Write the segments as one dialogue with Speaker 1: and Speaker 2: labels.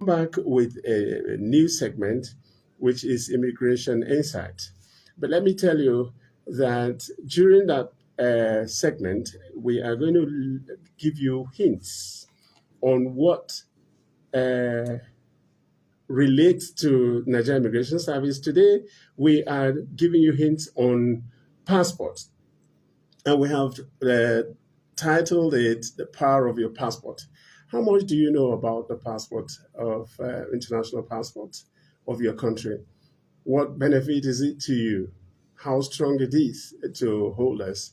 Speaker 1: back with a new segment, which is Immigration Insight. But let me tell you that during that segment, we are going to give you hints on what uh, relates to Nigerian Immigration Service. Today, we are giving you hints on passports, and we have titled it "The Power of Your Passport." How much do you know about the passport of international passport of your country? What benefit is it to you? How strong it is to holders?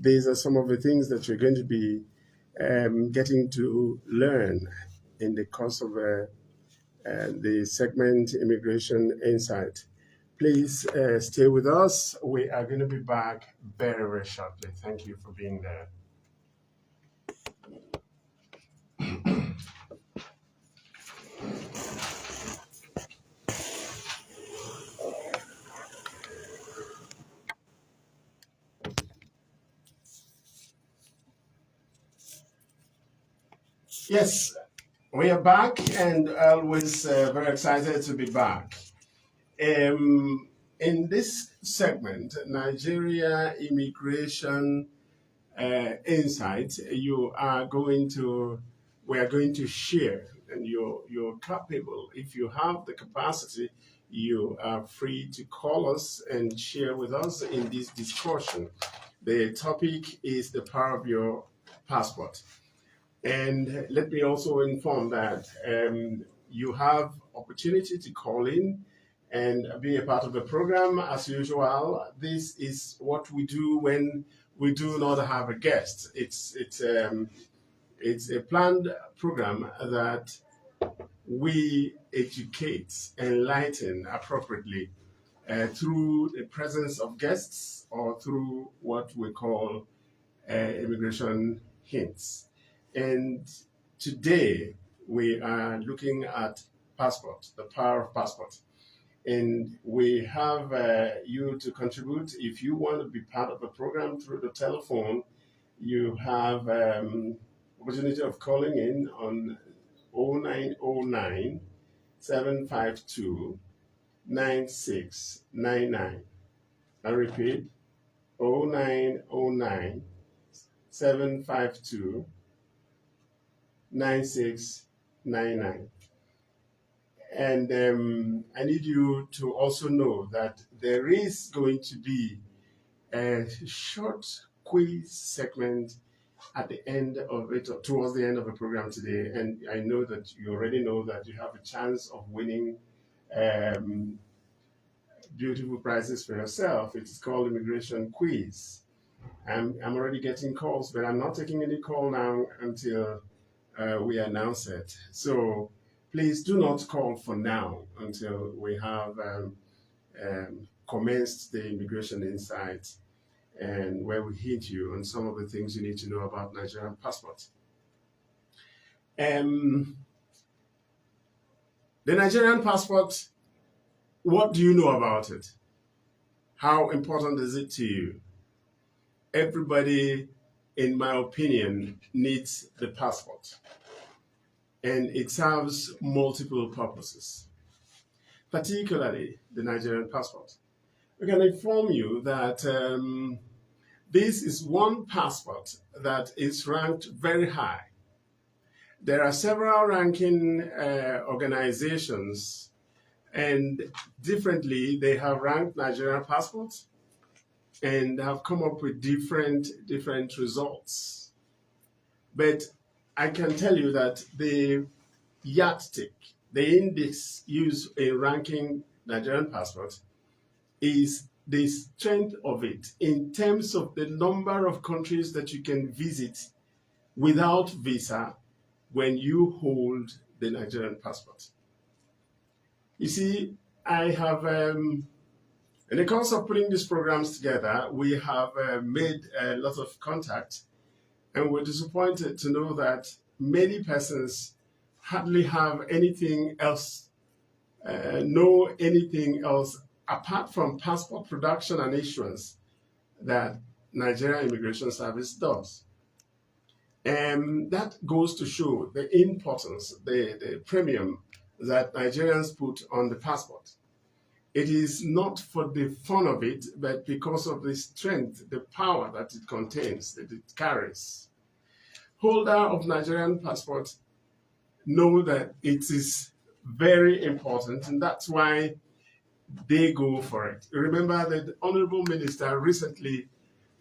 Speaker 1: These are some of the things that you're going to be getting to learn in the course of the segment Immigration Insight. Please stay with us. We are going to be back very, very shortly. Thank you for being there. Yes, we are back and always very excited to be back. In this segment, Nigeria Immigration Insight, we are going to share, and you're capable. If you have the capacity, you are free to call us and share with us in this discussion. The topic is the power of your passport. And let me also inform that you have opportunity to call in and be a part of the program as usual. This is what we do when we do not have a guest. It's a planned program that we educate, enlighten appropriately through the presence of guests or through what we call immigration hints. And today we are looking at passport, the power of passport. And we have you to contribute. If you want to be part of the program through the telephone, you have opportunity of calling in on 0909 752 9699. I repeat, 0909 752 9699. And I need you to also know that there is going to be a short quiz segment at the end of it, or towards the end of the program today. And I know that you already know that you have a chance of winning beautiful prizes for yourself. It's called Immigration Quiz. I'm already getting calls, but I'm not taking any call now until we announce it. So please do not call for now until we have commenced the Immigration Insight, and where we hint you on some of the things you need to know about Nigerian passport. The Nigerian passport, what do you know about it? How important is it to you? Everybody, in my opinion, needs the passport, and it serves multiple purposes, particularly the Nigerian passport. We can inform you that this is one passport that is ranked very high. There are several ranking organizations, and differently they have ranked Nigerian passports and have come up with different results. But I can tell you that the yardstick, the index used in ranking Nigerian passport, is the strength of it in terms of the number of countries that you can visit without visa when you hold the Nigerian passport. You see, I have, in the course of putting these programs together, we have made a lot of contact, and we're disappointed to know that many persons hardly have anything else, know anything else apart from passport production and issuance that Nigerian Immigration Service does. And that goes to show the importance, the premium that Nigerians put on the passport. It is not for the fun of it, but because of the strength, the power that it contains, that it carries. Holder of Nigerian passport know that it is very important, and that's why they go for it. Remember that the Honorable Minister recently,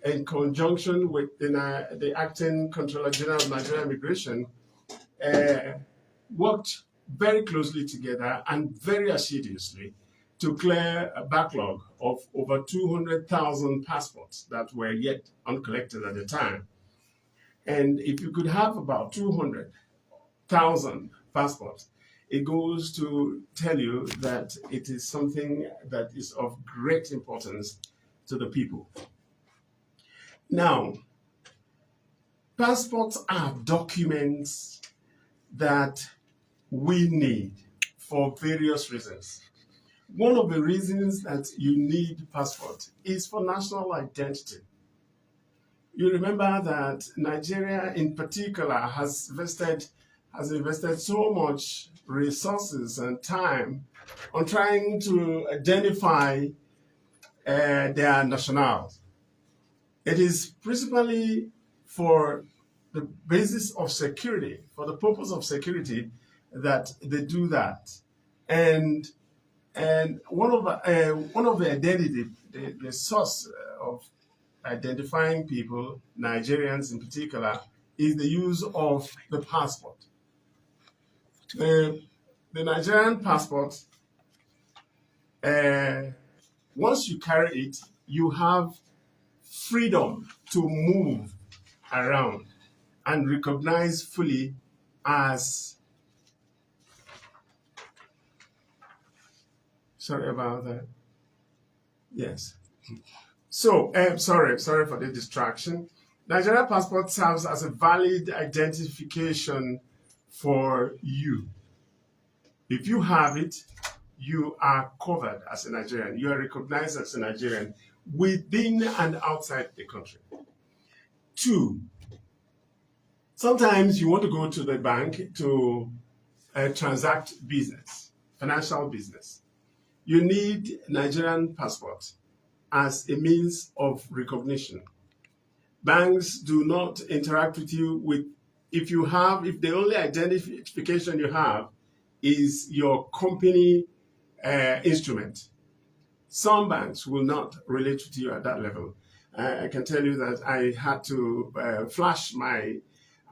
Speaker 1: in conjunction with the acting Controller General of Nigerian Immigration, worked very closely together and very assiduously to clear a backlog of over 200,000 passports that were yet uncollected at the time. And if you could have about 200,000 passports, it goes to tell you that it is something that is of great importance to the people. Now, passports are documents that we need for various reasons. One of the reasons that you need passport is for national identity. You remember that Nigeria in particular has invested so much resources and time on trying to identify their nationals. It is principally for the basis of security, for the purpose of security, that they do that. And one of the identity, the source of identifying people, Nigerians in particular, is the use of the passport. The Nigerian passport, once you carry it, you have freedom to move around and recognize fully as, sorry about that. Yes. So, sorry for the distraction. Nigerian passport serves as a valid identification for you. If you have it, you are covered as a Nigerian. You are recognized as a Nigerian within and outside the country. 2, sometimes you want to go to the bank to transact business, financial business. You need Nigerian passport as a means of recognition. Banks do not interact with you if the only identification you have is your company instrument. Some banks will not relate with you at that level. I can tell you that I had to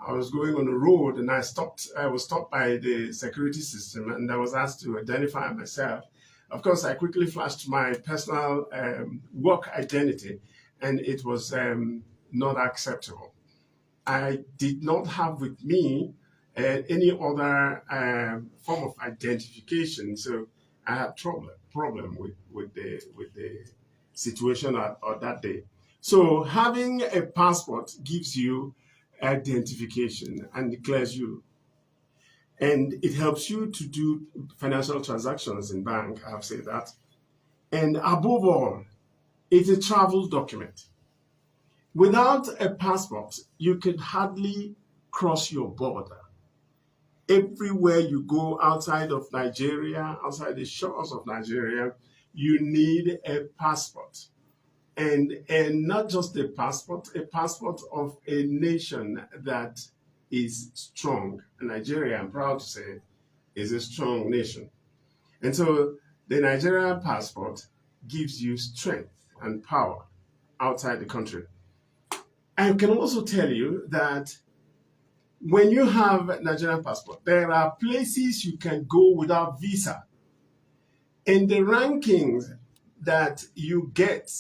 Speaker 1: I was going on the road and I was stopped by the security system and I was asked to identify myself. Of course, I quickly flashed my personal work identity and it was not acceptable. I did not have with me any other form of identification, so I had problem with the situation on that day. So having a passport gives you identification and declares you, and it helps you to do financial transactions in bank. I have said that, and above all, it's a travel document. Without a passport, you can hardly cross your border. Everywhere you go outside of Nigeria, outside the shores of Nigeria, you need a passport. And not just a passport of a nation that is strong. Nigeria, I'm proud to say, is a strong nation. And so the Nigerian passport gives you strength and power outside the country. I can also tell you that when you have a Nigerian passport, there are places you can go without visa. And the rankings that you get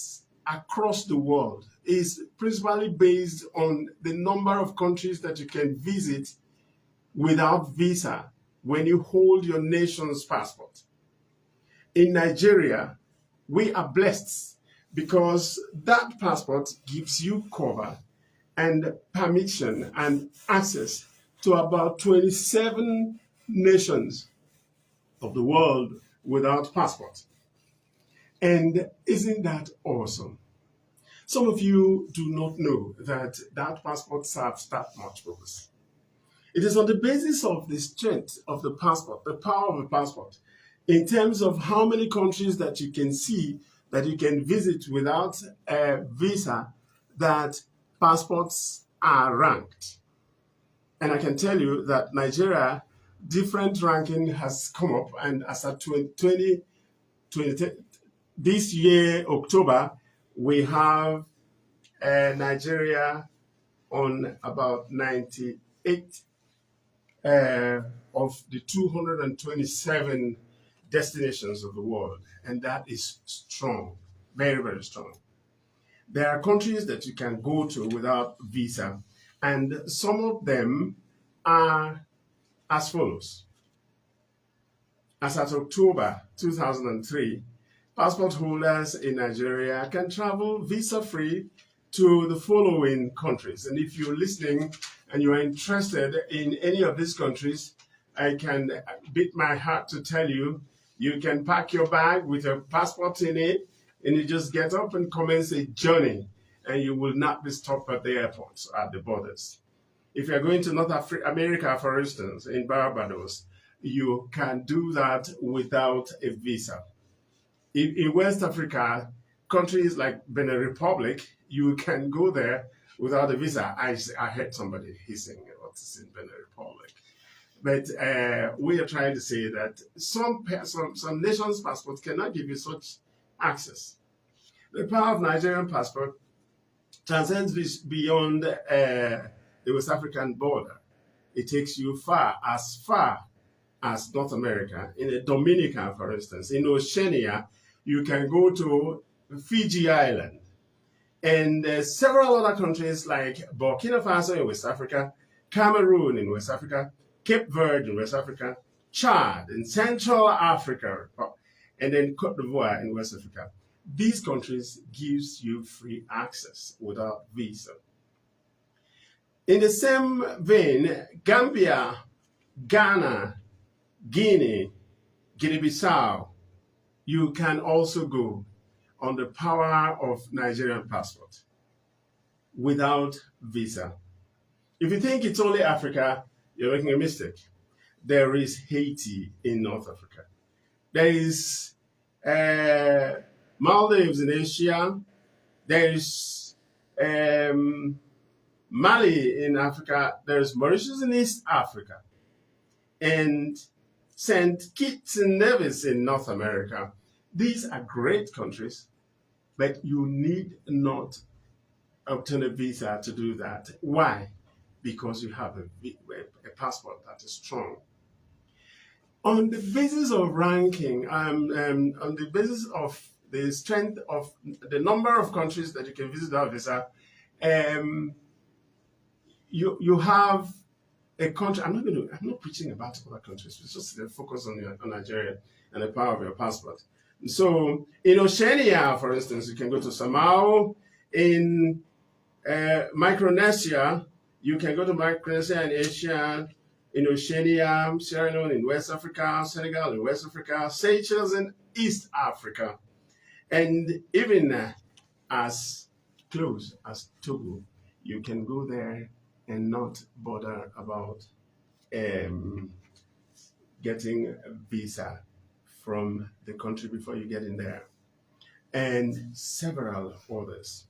Speaker 1: across the world is principally based on the number of countries that you can visit without visa when you hold your nation's passport. In Nigeria, we are blessed because that passport gives you cover and permission and access to about 27 nations of the world without passport. And isn't that awesome? Some of you do not know that that passport serves that much purpose. It is on the basis of the strength of the passport, the power of the passport, in terms of how many countries that you can see, that you can visit without a visa, that passports are ranked. And I can tell you that Nigeria, different ranking has come up, and as of 2020, this year, October, we have Nigeria on about 98 of the 227 destinations of the world, and that is strong, very, very strong. There are countries that you can go to without visa, and some of them are as follows. As at October 2003, passport holders in Nigeria can travel visa-free to the following countries. And if you're listening and you are interested in any of these countries, I can beat my heart to tell you, you can pack your bag with your passport in it, and you just get up and commence a journey, and you will not be stopped at the airports, at the borders. If you're going to North America, for instance, in Barbados, you can do that without a visa. In West Africa, countries like Benin Republic, you can go there without a visa. I heard somebody hissing what's in Benin Republic. But we are trying to say that some nations' passports cannot give you such access. The power of Nigerian passport transcends beyond the West African border. It takes you far as North America. In the Dominica, for instance, in Oceania, you can go to Fiji Island, and several other countries like Burkina Faso in West Africa, Cameroon in West Africa, Cape Verde in West Africa, Chad in Central Africa, and then Cote d'Ivoire in West Africa. These countries gives you free access without visa. In the same vein, Gambia, Ghana, Guinea, Guinea-Bissau, you can also go on the power of Nigerian passport without visa. If you think it's only Africa, you're making a mistake. There is Haiti in North Africa. There is Maldives in Asia. There is Mali in Africa. There is Mauritius in East Africa. And St. Kitts and Nevis in North America. These are great countries, but you need not obtain a visa to do that. Why? Because you have a passport that is strong. On the basis of ranking, on the basis of the strength of the number of countries that you can visit without visa, you have a country. I'm not preaching about other countries. It's just the focus on Nigeria and the power of your passport. So in Oceania, for instance, you can go to Samoa. In Micronesia, you can go to Micronesia in Asia. In Oceania, Sierra Leone in West Africa, Senegal in West Africa, Seychelles in East Africa, and even as close as Togo, you can go there and not bother about getting a visa from the country before you get in there, and several others.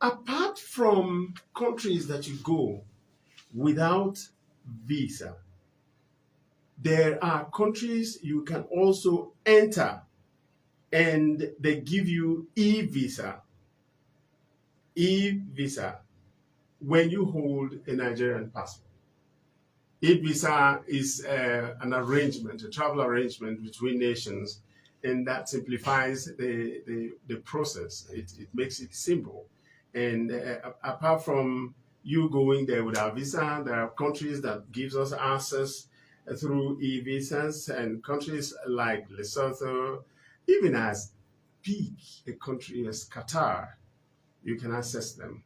Speaker 1: Apart from countries that you go without visa, there are countries you can also enter and they give you e-visa. E-visa when you hold a Nigerian passport. E-visa is an arrangement, a travel arrangement between nations, and that simplifies the process. It makes it simple. And apart from you going there without visa, there are countries that gives us access through e-visas, and countries like Lesotho, even as big a country as Qatar, you can access them.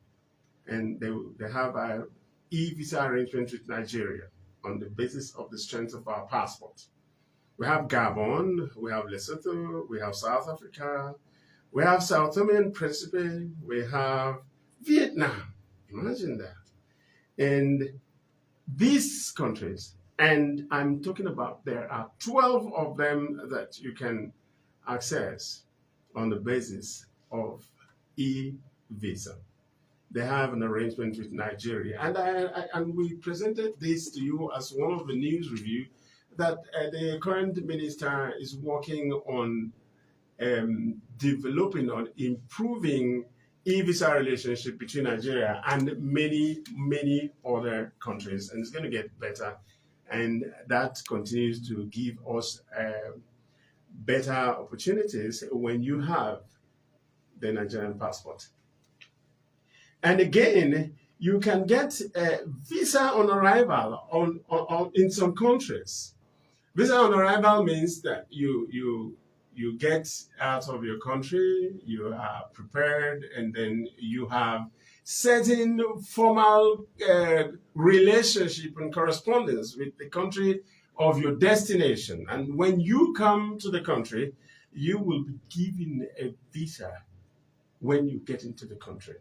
Speaker 1: And they have an e-visa arrangement with Nigeria on the basis of the strength of our passport. We have Gabon, we have Lesotho, we have South Africa, we have Sao Tome and Principe, we have Vietnam. Imagine that. And these countries, and I'm talking about there are 12 of them that you can access on the basis of e-visa. They have an arrangement with Nigeria, and we presented this to you as one of the news review that the current minister is working on developing, on improving e-visa relationship between Nigeria and many other countries, and it's going to get better, and that continues to give us better opportunities when you have the Nigerian passport. And again, you can get a visa on arrival in some countries. Visa on arrival means that you get out of your country, you are prepared, and then you have certain formal relationship and correspondence with the country of your destination. And when you come to the country, you will be given a visa when you get into the country.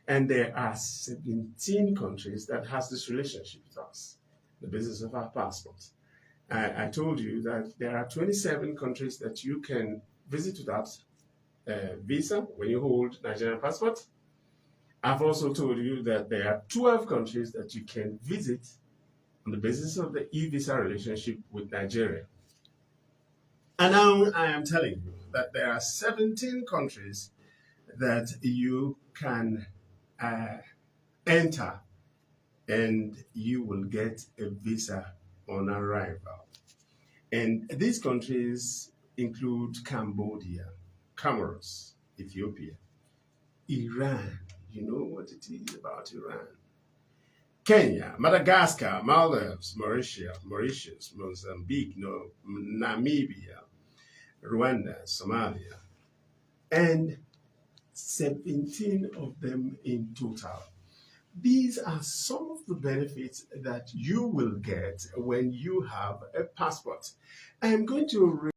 Speaker 1: And there are 17 countries that has this relationship with us, the basis of our passport. I told you that there are 27 countries that you can visit without visa when you hold Nigerian passport. I've also told you that there are 12 countries that you can visit on the basis of the e-visa relationship with Nigeria. And now I am telling you that there are 17 countries that you can enter, and you will get a visa on arrival. And these countries include Cambodia, Comoros, Ethiopia, Iran. You know what it is about Iran. Kenya, Madagascar, Maldives, Mauritius, Mozambique, Namibia, Rwanda, Somalia, and 17 of them in total. These are some of the benefits that you will get when you have a passport. I'm going to